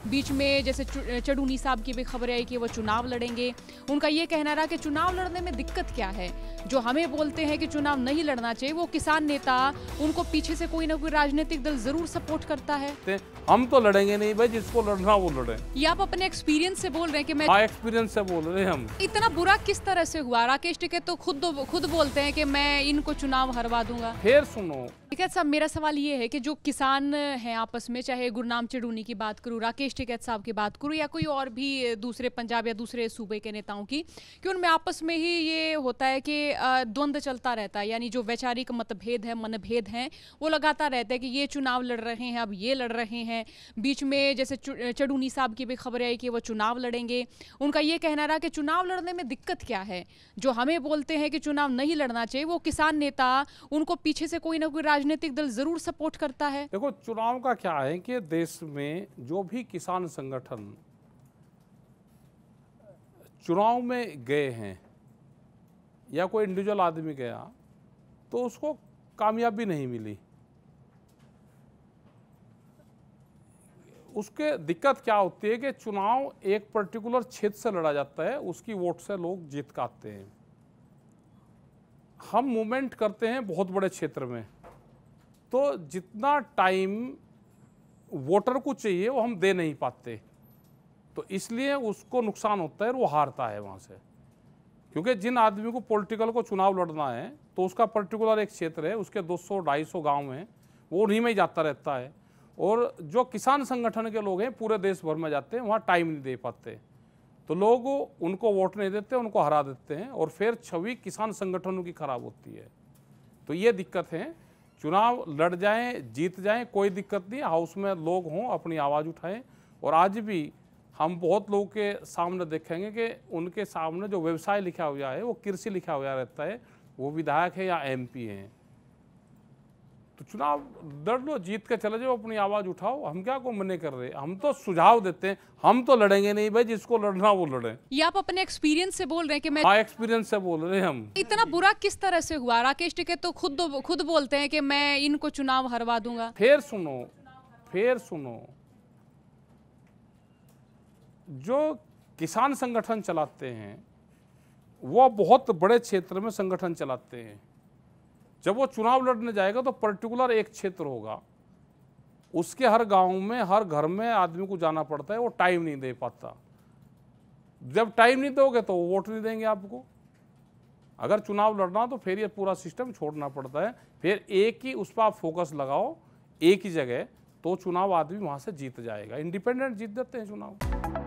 बीच में जैसे चढ़ूनी साहब की भी खबर आई कि वो चुनाव लड़ेंगे। उनका ये कहना रहा कि चुनाव लड़ने में दिक्कत क्या है, जो हमें बोलते हैं कि चुनाव नहीं लड़ना चाहिए, वो किसान नेता, उनको पीछे से कोई ना कोई राजनीतिक दल जरूर सपोर्ट करता है। हम तो लड़ेंगे नहीं भाई, जिसको लड़ना वो लड़े। ये आप अपने एक्सपीरियंस से बोल रहे हैं कि मैं एक्सपीरियंस से बोल रहे हैं हम। इतना बुरा किस तरह से हुआ? राकेश टिकैत तो खुद बोलते हैं कि मैं इनको चुनाव हरवा दूंगा। फिर सुनो टिकैत साहब, मेरा सवाल ये है कि जो किसान हैं आपस में, चाहे गुरनाम चढ़ूनी की बात करूं, राकेश टिकैत साहब की बात करूं, या कोई और भी दूसरे पंजाब या दूसरे सूबे के नेताओं की, कि उनमें आपस में ही ये होता है कि द्वंद्व चलता रहता है, यानी जो वैचारिक मतभेद है, मनभेद हैं, वो लगातार रहता है कि ये चुनाव लड़ रहे हैं, अब ये लड़ रहे हैं। बीच में जैसे चढ़ूनी साहब की भी खबर आई कि वो चुनाव लड़ेंगे। उनका ये कहना रहा कि चुनाव लड़ने में दिक्कत क्या है, जो हमें बोलते हैं कि चुनाव नहीं लड़ना चाहिए, वो किसान नेता, उनको पीछे से कोई ना कोई राजनीतिक दल जरूर सपोर्ट करता है। देखो, चुनाव का क्या है कि देश में जो भी किसान संगठन चुनाव में गए हैं या कोई इंडिविजुअल आदमी गया तो उसको कामयाबी नहीं मिली। उसके दिक्कत क्या होती है कि चुनाव एक पर्टिकुलर क्षेत्र से लड़ा जाता है, उसकी वोट से लोग जीत का आते हैं। हम मूवमेंट करते हैं बहुत बड़े क्षेत्र में, तो जितना टाइम वोटर को चाहिए वो हम दे नहीं पाते, तो इसलिए उसको नुकसान होता है और वो हारता है वहाँ से। क्योंकि जिन आदमी को पॉलिटिकल को चुनाव लड़ना है तो उसका पर्टिकुलर एक क्षेत्र है, उसके 200-250 गांव हैं, वो उन्हीं में ही जाता रहता है। और जो किसान संगठन के लोग हैं पूरे देश भर में जाते हैं, वहाँ टाइम नहीं दे पाते, तो लोग उनको वोट नहीं देते, उनको हरा देते हैं और फिर छवि किसान संगठनों की खराब होती है। तो ये दिक्कत है। चुनाव लड़ जाएं, जीत जाएं, कोई दिक्कत नहीं, हाउस में लोग हों, अपनी आवाज़ उठाएं। और आज भी हम बहुत लोगों के सामने देखेंगे कि उनके सामने जो व्यवसाय लिखा हुआ है वो कृषि लिखा हुआ रहता है, वो विधायक है या एमपी हैं। तो चुनाव लड़ लो, जीत के चले जाओ, अपनी आवाज़ उठाओ, हम क्या को मना कर रहे हैं, हम तो सुझाव देते हैं। हम तो लड़ेंगे नहीं भाई, जिसको लड़ना वो लड़े। ये आप अपने एक्सपीरियंस से बोल रहे हैं कि मैं एक्सपीरियंस से बोल रहे हैं हम। इतना बुरा किस तरह से हुआ? राकेश टिकैत तो खुद बोलते हैं कि मैं इनको चुनाव हरवा दूंगा। फिर सुनो, जो किसान संगठन चलाते हैं वो बहुत बड़े क्षेत्र में संगठन चलाते हैं। जब वो चुनाव लड़ने जाएगा तो पर्टिकुलर एक क्षेत्र होगा, उसके हर गांव में, हर घर में आदमी को जाना पड़ता है, वो टाइम नहीं दे पाता। जब टाइम नहीं दोगे तो वो वोट नहीं देंगे आपको। अगर चुनाव लड़ना तो फिर ये पूरा सिस्टम छोड़ना पड़ता है, फिर एक ही उस पर आप फोकस लगाओ, एक ही जगह, तो चुनाव आदमी वहां से जीत जाएगा। इंडिपेंडेंट जीत देते हैं चुनाव।